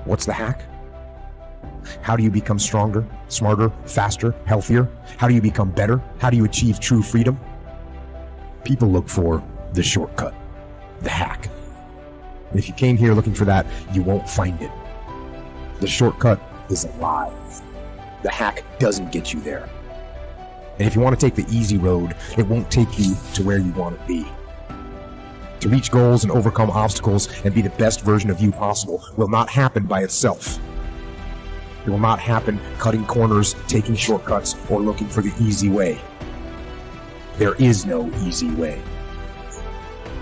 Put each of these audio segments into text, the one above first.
What's the hack? How do you become stronger, smarter, faster, healthier? How do you become better? How do you achieve true freedom? People look for the shortcut, the hack. And if you came here looking for that, you won't find it. The shortcut is a lie. The hack doesn't get you there. And if you want to take the easy road, it won't take you to where you want to be. To reach goals and overcome obstacles and be the best version of you possible will not happen by itself. It will not happen cutting corners, taking shortcuts, or looking for the easy way. There is no easy way.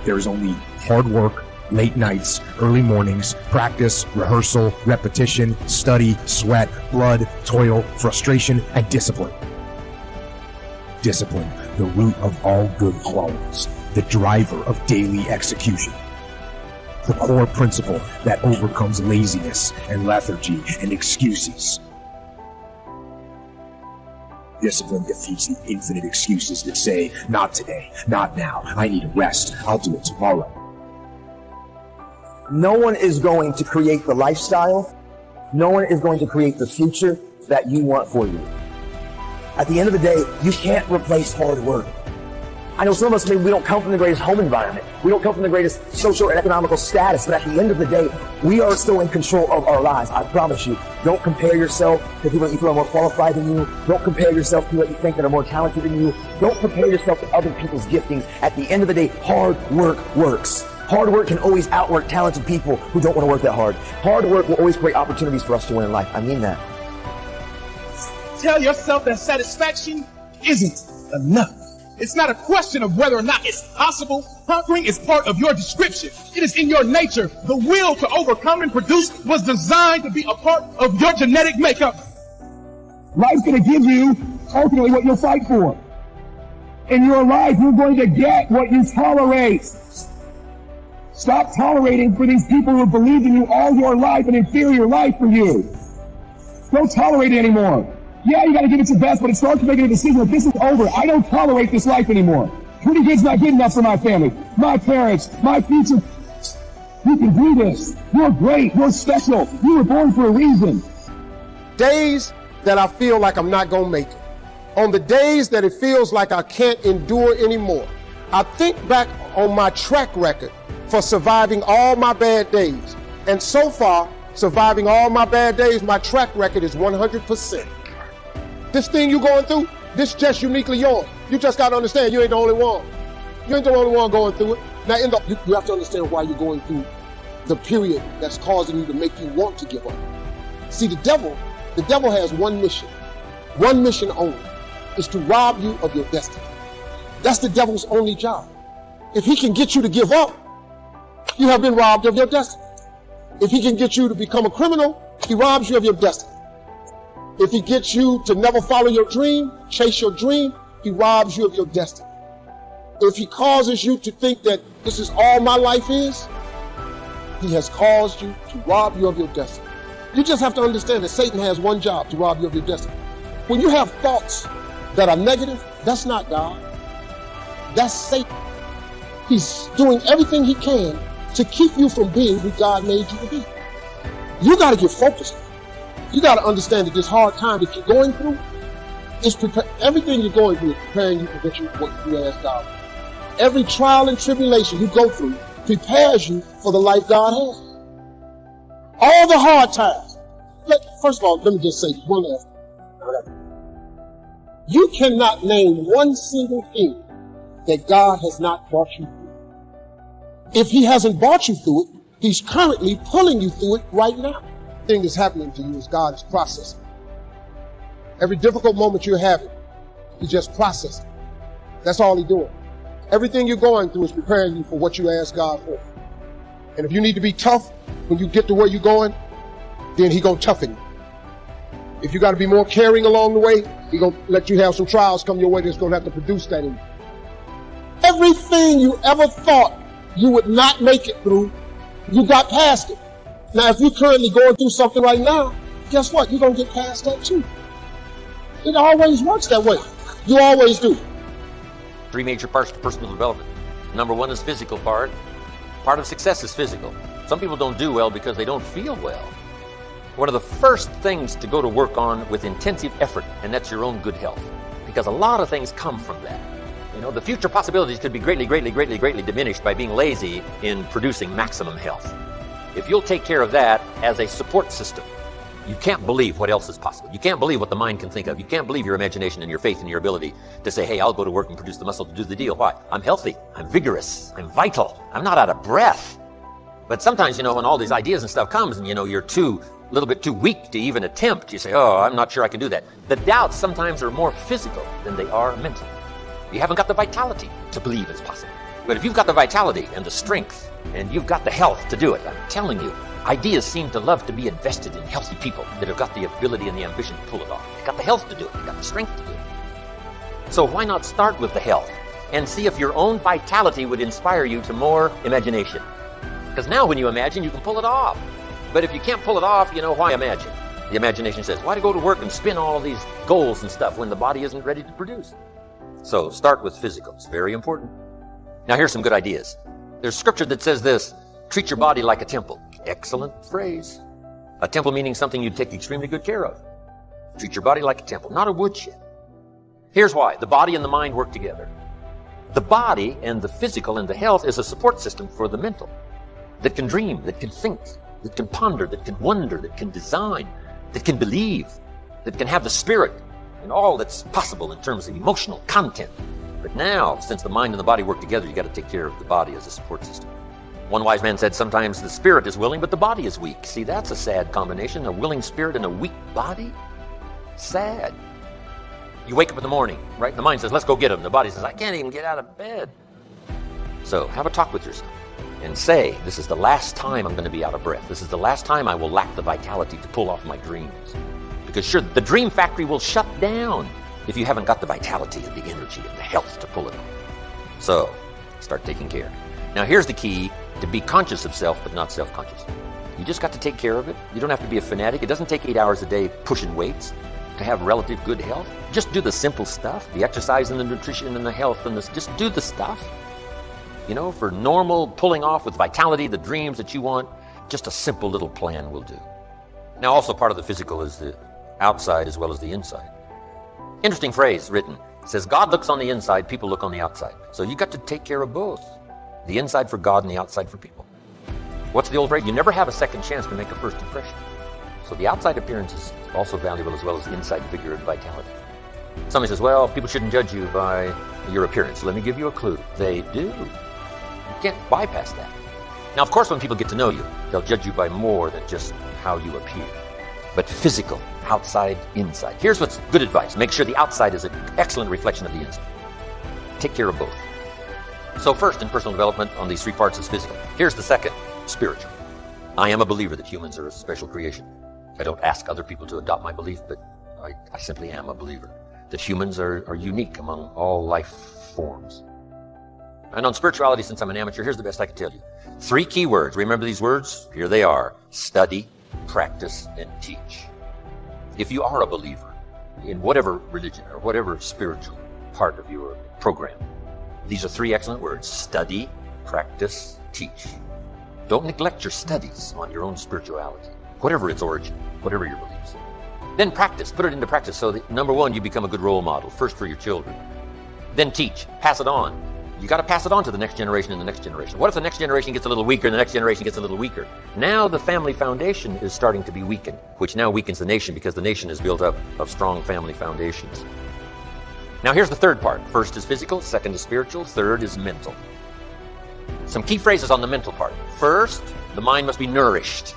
There is only hard work, late nights, early mornings, practice, rehearsal, repetition, study, sweat, blood, toil, frustration, and discipline. Discipline, the root of all good qualities, the driver of daily execution. The core principle that overcomes laziness and lethargy and excuses. Discipline defeats the infinite excuses that say, not today, not now, I need a rest, I'll do it tomorrow. No one is going to create the lifestyle. No one is going to create the future that you want for you. At the end of the day, you can't replace hard work. I know some of us, maybe we don't come from the greatest home environment. We don't come from the greatest social and economical status, but at the end of the day, we are still in control of our lives. I promise you. Don't compare yourself to people that you feel are more qualified than you. Don't compare yourself to people that you think that are more talented than you. Don't compare yourself to other people's giftings. At the end of the day, hard work works. Hard work can always outwork talented people who don't want to work that hard. Hard work will always create opportunities for us to win in life. I mean that. Tell yourself that satisfaction isn't enough. It's not a question of whether or not it's possible. Conquering is part of your description. It is in your nature. The will to overcome and produce was designed to be a part of your genetic makeup. Life's going to give you ultimately what you'll fight for. In your life, you're going to get what you tolerate. Stop tolerating for these people who believed in you all your life and inferior life for you. Don't tolerate it anymore. Yeah, you got to give it your best, but it starts with making a decision that this is over. I don't tolerate this life anymore. Pretty good's not good enough for my family, my parents, my future. You can do this. You're great. You're special. You were born for a reason. Days that I feel like I'm not going to make it. On the days that it feels like I can't endure anymore, I think back on my track record for surviving all my bad days. And so far, surviving all my bad days, my track record is 100%. This thing you're going through, this just uniquely yours. You just got to understand, you ain't the only one. You ain't the only one going through it. Now, you have to understand why you're going through the period that's causing you to make you want to give up. See, the devil has one mission only, is to rob you of your destiny. That's the devil's only job. If he can get you to give up, you have been robbed of your destiny. If he can get you to become a criminal, he robs you of your destiny. If he gets you to never follow your dream, chase your dream, he robs you of your destiny. If he causes you to think that this is all my life is, he has caused you to rob you of your destiny. You just have to understand that Satan has one job, to rob you of your destiny. When you have thoughts that are negative, that's not God. That's Satan. He's doing everything he can to keep you from being who God made you to be. You got to get focused. You got to understand that this hard time that you're going through is everything you're going through is preparing you for what you ask God. Every trial and tribulation you go through prepares you for the life God has. All the hard times. First of all, let me just say one last thing. You cannot name one single thing that God has not brought you through. If he hasn't brought you through it, he's currently pulling you through it right now. The thing that's happening to you is God is processing. Every difficult moment you're having, he's just processing. That's all he's doing. Everything you're going through is preparing you for what you ask God for. And if you need to be tough when you get to where you're going, then he's going to toughen you. If you got to be more caring along the way, he's going to let you have some trials come your way that's going to have to produce that in you. Everything you ever thought you would not make it through, you got past it. Now, if you're currently going through something right now, guess what? You're going to get past that too. It always works that way. You always do. 3 major parts to personal development. Number 1 is physical part. Part of success is physical. Some people don't do well because they don't feel well. one of the first things to go to work on with intensive effort, and that's your own good health. Because a lot of things come from that. You know, the future possibilities could be greatly diminished by being lazy in producing maximum health. If you'll take care of that as a support system, you can't believe what else is possible. You can't believe what the mind can think of. You can't believe your imagination and your faith and your ability to say, hey, I'll go to work and produce the muscle to do the deal. Why? I'm healthy. I'm vigorous. I'm vital. I'm not out of breath. But sometimes, you know, when all these ideas and stuff comes and, you know, you're a little bit too weak to even attempt, you say, oh, I'm not sure I can do that. The doubts sometimes are more physical than they are mental. You haven't got the vitality to believe it's possible. But if you've got the vitality and the strength and you've got the health to do it, I'm telling you, ideas seem to love to be invested in healthy people that have got the ability and the ambition to pull it off. They've got the health to do it. They've got the strength to do it. So why not start with the health and see if your own vitality would inspire you to more imagination? Because now when you imagine, you can pull it off. But if you can't pull it off, you know, why imagine? The imagination says, why to go to work and spin all of these goals and stuff when the body isn't ready to produce? So start with physical. It's very important. Now here's some good ideas. There's scripture that says this, treat your body like a temple. Excellent phrase. A temple meaning something you take extremely good care of. Treat your body like a temple, not a woodshed. Here's why. The body and the mind work together. The body and the physical and the health is a support system for the mental that can dream, that can think, that can ponder, that can wonder, that can design, that can believe, that can have the spirit and all that's possible in terms of emotional content. But now, since the mind and the body work together, you got to take care of the body as a support system. One wise man said sometimes the spirit is willing, but the body is weak. See, that's a sad combination, a willing spirit and a weak body. Sad. You wake up in the morning, right? The mind says, let's go get him. The body says, I can't even get out of bed. So have a talk with yourself and say, this is the last time I'm going to be out of breath. This is the last time I will lack the vitality to pull off my dreams. Because sure, the dream factory will shut down if you haven't got the vitality and the energy and the health to pull it off. So start taking care. Now here's the key to be conscious of self, but not self-conscious. You just got to take care of it. You don't have to be a fanatic. It doesn't take 8 hours a day pushing weights to have relative good health. Just do the simple stuff, the exercise and the nutrition and the health and this. Just do the stuff. You know, for normal pulling off with vitality, the dreams that you want, just a simple little plan will do. Now also part of the physical is the outside as well as the inside. Interesting phrase written. It says, God looks on the inside, people look on the outside. So you got to take care of both. The inside for God and the outside for people. What's the old phrase? You never have a second chance to make a first impression. So the outside appearance is also valuable as well as the inside vigor and vitality. Somebody says, well, people shouldn't judge you by your appearance. Let me give you a clue. They do. You can't bypass that. Now, of course, when people get to know you, they'll judge you by more than just how you appear. But physical, outside, inside. Here's what's good advice. Make sure the outside is an excellent reflection of the inside. Take care of both. So first, in personal development, on these 3 parts is physical. Here's the second, spiritual. I am a believer that humans are a special creation. I don't ask other people to adopt my belief, but I simply am a believer that humans are unique among all life forms. And on spirituality, since I'm an amateur, here's the best I can tell you. 3 key words. Remember these words? Here they are. Study, practice, and teach. If you are a believer in whatever religion or whatever spiritual part of your program, these are 3 excellent words. Study, practice, teach. Don't neglect your studies on your own spirituality, whatever its origin, whatever your beliefs. Then practice, put it into practice so that, number 1, you become a good role model, first for your children. Then teach, pass it on. You got to pass it on to the next generation and the next generation. What if the next generation gets a little weaker and the next generation gets a little weaker? Now the family foundation is starting to be weakened, which now weakens the nation because the nation is built up of strong family foundations. Now here's the 3rd part. First is physical, 2nd is spiritual, 3rd is mental. Some key phrases on the mental part. First, the mind must be nourished.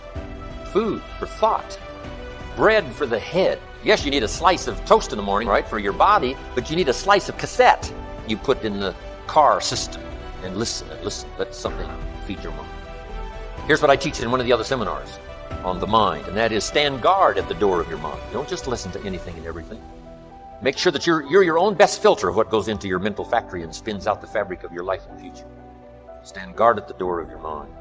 Food for thought. Bread for the head. Yes, you need a slice of toast in the morning, right, for your body, but you need a slice of cassette you put in the car system and listen. Let something feed your mind. Here's what I teach in one of the other seminars on the mind, and that is stand guard at the door of your mind. Don't just listen to anything and everything. Make sure that you're your own best filter of what goes into your mental factory and spins out the fabric of your life and future. Stand guard at the door of your mind.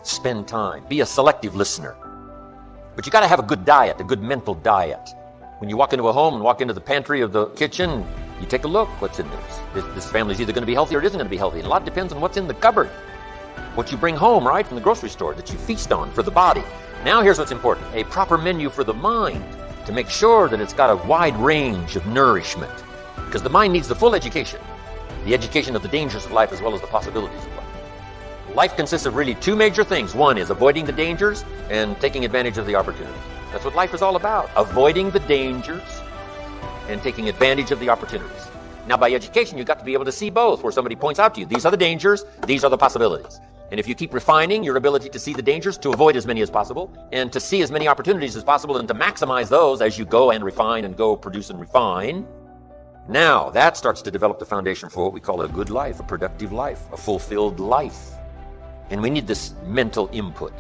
Spend time. Be a selective listener. But you got to have a good diet, a good mental diet. When you walk into a home and walk into the pantry of the kitchen, you take a look, what's in there. This family's either going to be healthy or it isn't going to be healthy. And a lot depends on what's in the cupboard. what you bring home, right, from the grocery store that you feast on for the body. Now here's what's important, a proper menu for the mind to make sure that it's got a wide range of nourishment, because the mind needs the full education, the education of the dangers of life as well as the possibilities of life. Life consists of really two major things. One is avoiding the dangers and taking advantage of the opportunities. That's what life is all about, avoiding the dangers and taking advantage of the opportunities. Now, by education, you've got to be able to see both, where somebody points out to you, these are the dangers, these are the possibilities. And if you keep refining your ability to see the dangers, to avoid as many as possible, and to see as many opportunities as possible, and to maximize those as you go and refine and go produce and refine, now that starts to develop the foundation for what we call a good life, a productive life, a fulfilled life. And we need this mental input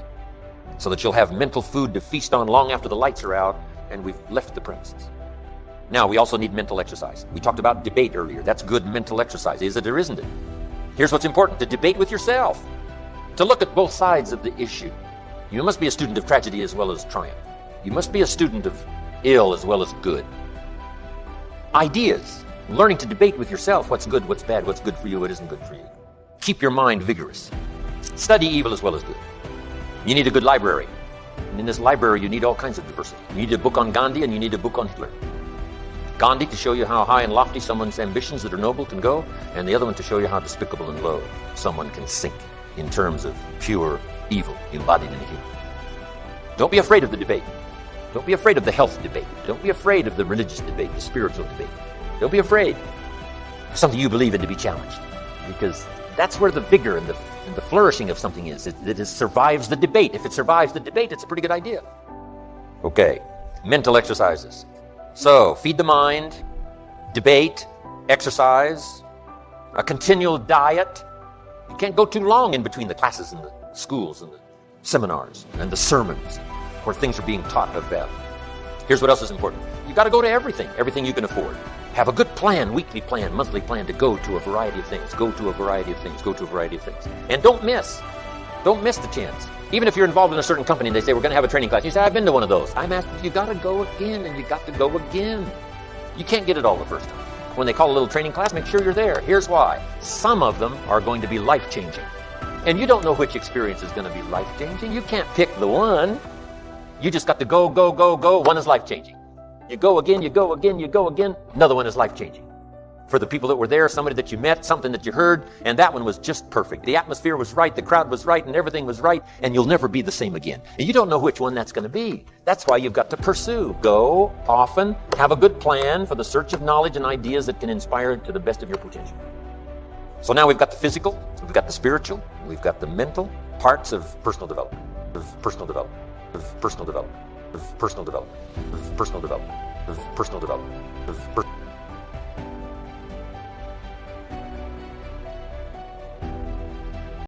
so that you'll have mental food to feast on long after the lights are out and we've left the premises. Now, we also need mental exercise. We talked about debate earlier. That's good mental exercise, is it or isn't it? Here's what's important, to debate with yourself, to look at both sides of the issue. You must be a student of tragedy as well as triumph. You must be a student of ill as well as good. Ideas, learning to debate with yourself, what's good, what's bad, what's good for you, what isn't good for you. Keep your mind vigorous. Study evil as well as good. You need a good library. And in this library, you need all kinds of diversity. You need a book on Gandhi and you need a book on Hitler. Gandhi to show you how high and lofty someone's ambitions that are noble can go, and the other one to show you how despicable and low someone can sink in terms of pure evil embodied in a human. Don't be afraid of the debate. Don't be afraid of the health debate. Don't be afraid of the religious debate, the spiritual debate. Don't be afraid of something you believe in to be challenged, because that's where the vigor and the flourishing of something is. It survives the debate. If it survives the debate, it's a pretty good idea. Okay, mental exercises. So, feed the mind, debate, exercise, a continual diet. You can't go too long in between the classes and the schools and the seminars and the sermons where things are being taught of value. Here's what else is important. You've got to go to everything you can afford. Have a good plan, weekly plan, monthly plan to go to a variety of things, go to a variety of things, go to a variety of things. And don't miss the chance. Even if you're involved in a certain company and they say, we're going to have a training class. You say, I've been to one of those. I'm asking, you got to go again, and you got to go again. You can't get it all the first time. When they call a little training class, make sure you're there. Here's why. Some of them are going to be life-changing. And you don't know which experience is going to be life-changing. You can't pick the one. You just got to go, go, go, go. One is life-changing. You go again, you go again, you go again. Another one is life-changing. For the people that were there, somebody that you met, something that you heard, and that one was just perfect. The atmosphere was right, the crowd was right, and everything was right, and you'll never be the same again. And you don't know which one that's going to be. That's why you've got to pursue. Go often, have a good plan for the search of knowledge and ideas that can inspire to the best of your potential. So now we've got the physical, we've got the spiritual, we've got the mental parts of personal development, of personal development, of personal development, of personal development, of personal development, of personal development, of personal development.